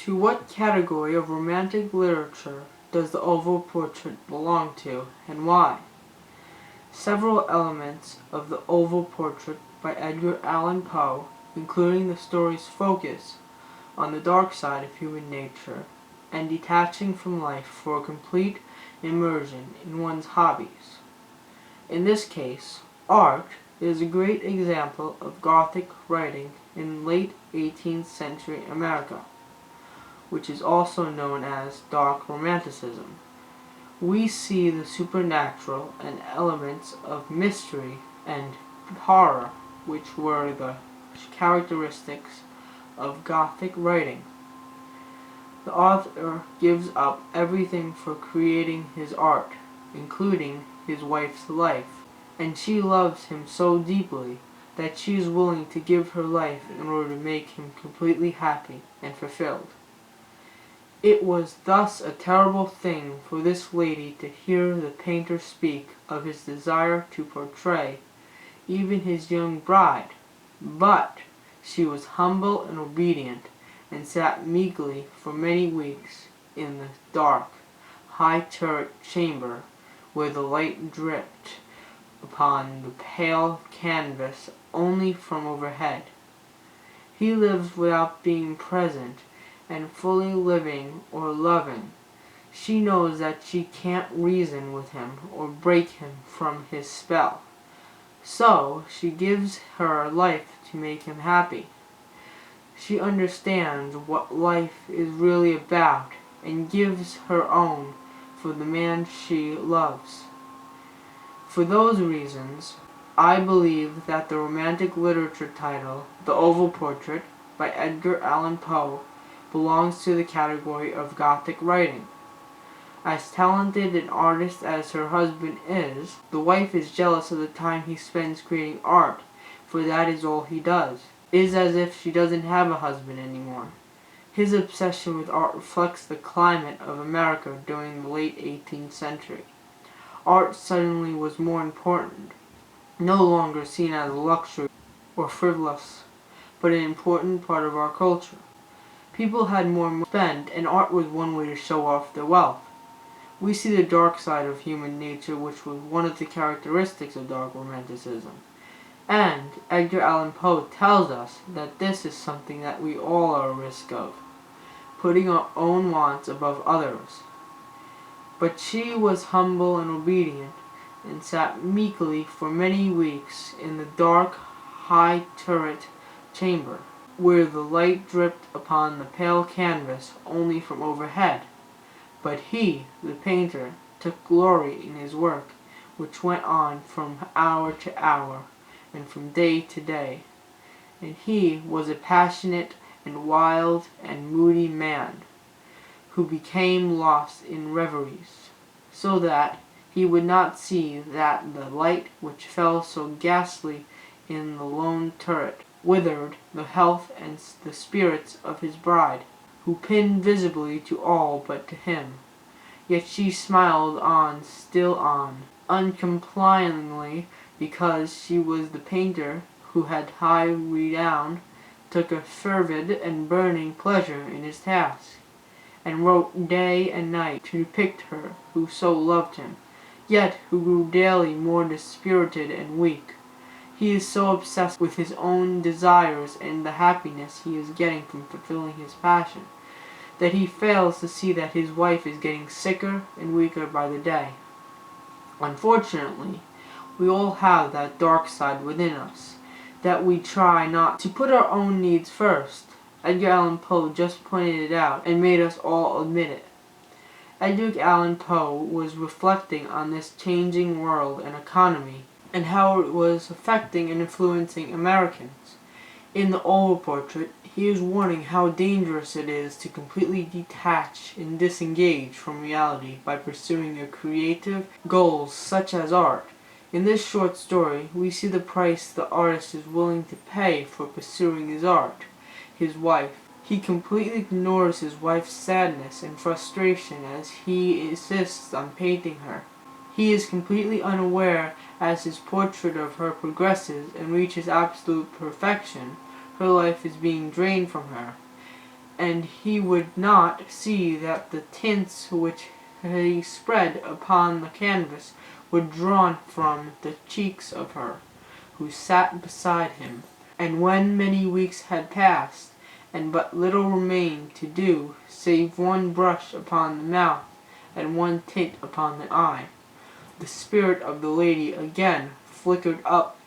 To what category of romantic literature does the oval portrait belong to, and why? Several elements of the oval portrait by Edgar Allan Poe, including the story's focus on the dark side of human nature and detaching from life for a complete immersion in one's hobbies. In this case, art is a great example of Gothic writing in late 18th century America, which is also known as Dark Romanticism. We see the supernatural and elements of mystery and horror, which were the characteristics of Gothic writing. The author gives up everything for creating his art, including his wife's life, and she loves him so deeply that she is willing to give her life in order to make him completely happy and fulfilled. It was thus a terrible thing for this lady to hear the painter speak of his desire to portray even his young bride, but she was humble and obedient, and sat meekly for many weeks in the dark, high-turret chamber where the light dripped upon the pale canvas only from overhead. He lives without being present and fully living or loving. She knows that she can't reason with him or break him from his spell. So she gives her life to make him happy. She understands what life is really about and gives her own for the man she loves. For those reasons, I believe that the romantic literature title, The Oval Portrait, by Edgar Allan Poe, belongs to the category of Gothic writing. As talented an artist as her husband is, the wife is jealous of the time he spends creating art, for that is all he does. It is as if she doesn't have a husband anymore. His obsession with art reflects the climate of America during the late 18th century. Art suddenly was more important, no longer seen as a luxury or frivolous, but an important part of our culture. People had more money to spend, and art was one way to show off their wealth. We see the dark side of human nature, which was one of the characteristics of dark romanticism. And Edgar Allan Poe tells us that this is something that we all are at risk of, putting our own wants above others. But she was humble and obedient, and sat meekly for many weeks in the dark, high-turret chamber, where the light dripped upon the pale canvas only from overhead. But he, the painter, took glory in his work, which went on from hour to hour, and from day to day. And he was a passionate and wild and moody man, who became lost in reveries, so that he would not see that the light which fell so ghastly in the lone turret withered the health and the spirits of his bride, who pinned visibly to all but to him. Yet she smiled on, still on, uncomplainingly, because she was the painter who had high renown, took a fervid and burning pleasure in his task, and wrote day and night to depict her who so loved him, yet who grew daily more dispirited and weak. He is so obsessed with his own desires and the happiness he is getting from fulfilling his passion, that he fails to see that his wife is getting sicker and weaker by the day. Unfortunately, we all have that dark side within us, that we try not to put our own needs first. Edgar Allan Poe just pointed it out and made us all admit it. Edgar Allan Poe was reflecting on this changing world and economy, and how it was affecting and influencing Americans. In The Oval Portrait, he is warning how dangerous it is to completely detach and disengage from reality by pursuing their creative goals such as art. In this short story, we see the price the artist is willing to pay for pursuing his art, his wife. He completely ignores his wife's sadness and frustration as he insists on painting her. He is completely unaware as his portrait of her progresses and reaches absolute perfection, her life is being drained from her, and he would not see that the tints which he spread upon the canvas were drawn from the cheeks of her who sat beside him. And when many weeks had passed, and but little remained to do save one brush upon the mouth and one tint upon the eye, the spirit of the lady again flickered up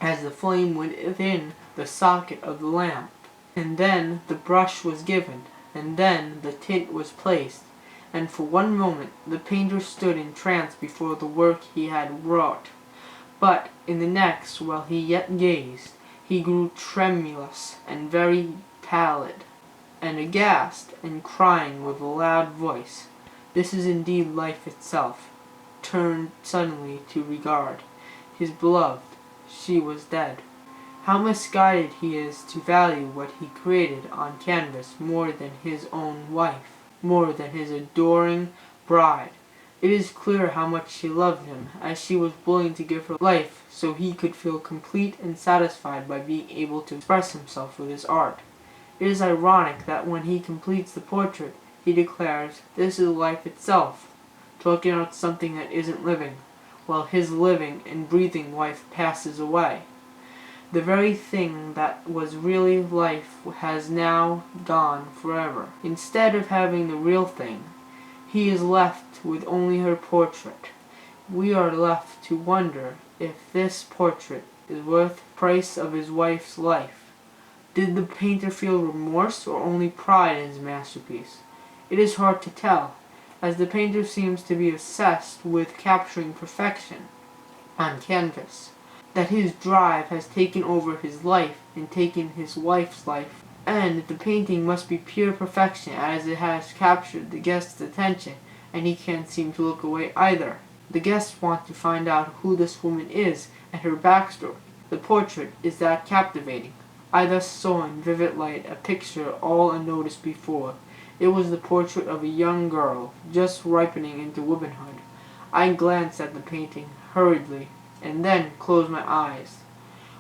as the flame within the socket of the lamp. And then the brush was given, and then the tint was placed, and for one moment the painter stood entranced before the work he had wrought. But in the next, while he yet gazed, he grew tremulous and very pallid, and aghast, and crying with a loud voice, "This is indeed life itself," turned suddenly to regard his beloved. She was dead. How misguided he is to value what he created on canvas more than his own wife, more than his adoring bride. It is clear how much she loved him, as she was willing to give her life so he could feel complete and satisfied by being able to express himself with his art. It is ironic that when he completes the portrait, he declares, "This is life itself," talking about something that isn't living, while his living and breathing wife passes away. The very thing that was really life has now gone forever. Instead of having the real thing, he is left with only her portrait. We are left to wonder if this portrait is worth the price of his wife's life. Did the painter feel remorse or only pride in his masterpiece? It is hard to tell, as the painter seems to be obsessed with capturing perfection on canvas. That his drive has taken over his life and taken his wife's life, and the painting must be pure perfection as it has captured the guest's attention, and he can't seem to look away either. The guests want to find out who this woman is and her backstory. The portrait is that captivating. I thus saw in vivid light a picture all unnoticed before. It was the portrait of a young girl, just ripening into womanhood. I glanced at the painting hurriedly, and then closed my eyes.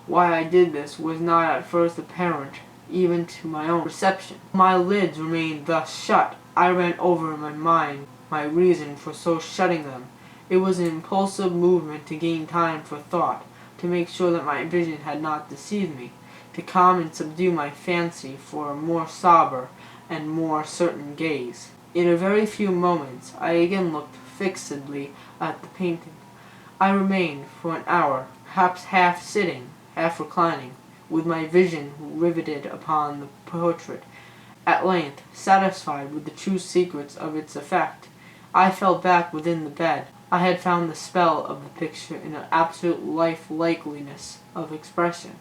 Why I did this was not at first apparent, even to my own perception. My lids remained thus shut. I ran over in my mind my reason for so shutting them. It was an impulsive movement to gain time for thought, to make sure that my vision had not deceived me, to calm and subdue my fancy for a more sober and more certain gaze. In a very few moments I again looked fixedly at the painting. I remained for an hour, perhaps half sitting, half reclining, with my vision riveted upon the portrait. At length, satisfied with the true secrets of its effect, I fell back within the bed. I had found the spell of the picture in an absolute life-likeliness of expression,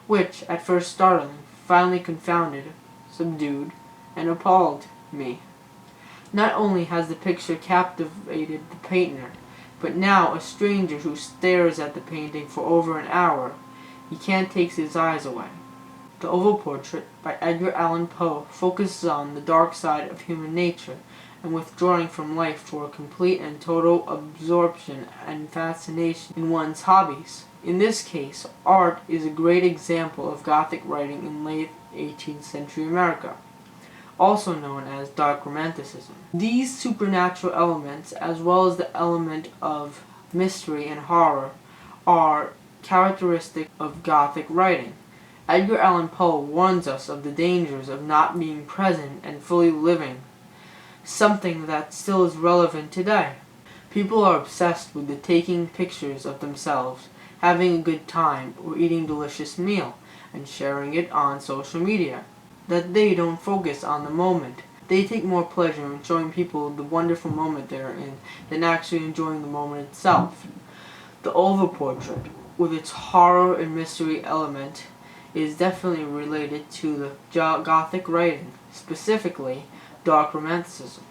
which, at first startling, finally confounded, subdued, and appalled me. Not only has the picture captivated the painter, but now a stranger who stares at the painting for over an hour, he can't take his eyes away. The Oval Portrait by Edgar Allan Poe focuses on the dark side of human nature and withdrawing from life for a complete and total absorption and fascination in one's hobbies. In this case, art is a great example of Gothic writing in late 18th century America, also known as Dark Romanticism. These supernatural elements, as well as the element of mystery and horror, are characteristic of Gothic writing. Edgar Allan Poe warns us of the dangers of not being present and fully living, something that still is relevant today. People are obsessed with the taking pictures of themselves, having a good time, or eating a delicious meal, and sharing it on social media. That they don't focus on the moment. They take more pleasure in showing people the wonderful moment they're in than actually enjoying the moment itself. The Oval Portrait, with its horror and mystery element, is definitely related to the Gothic writing, specifically Dark Romanticism.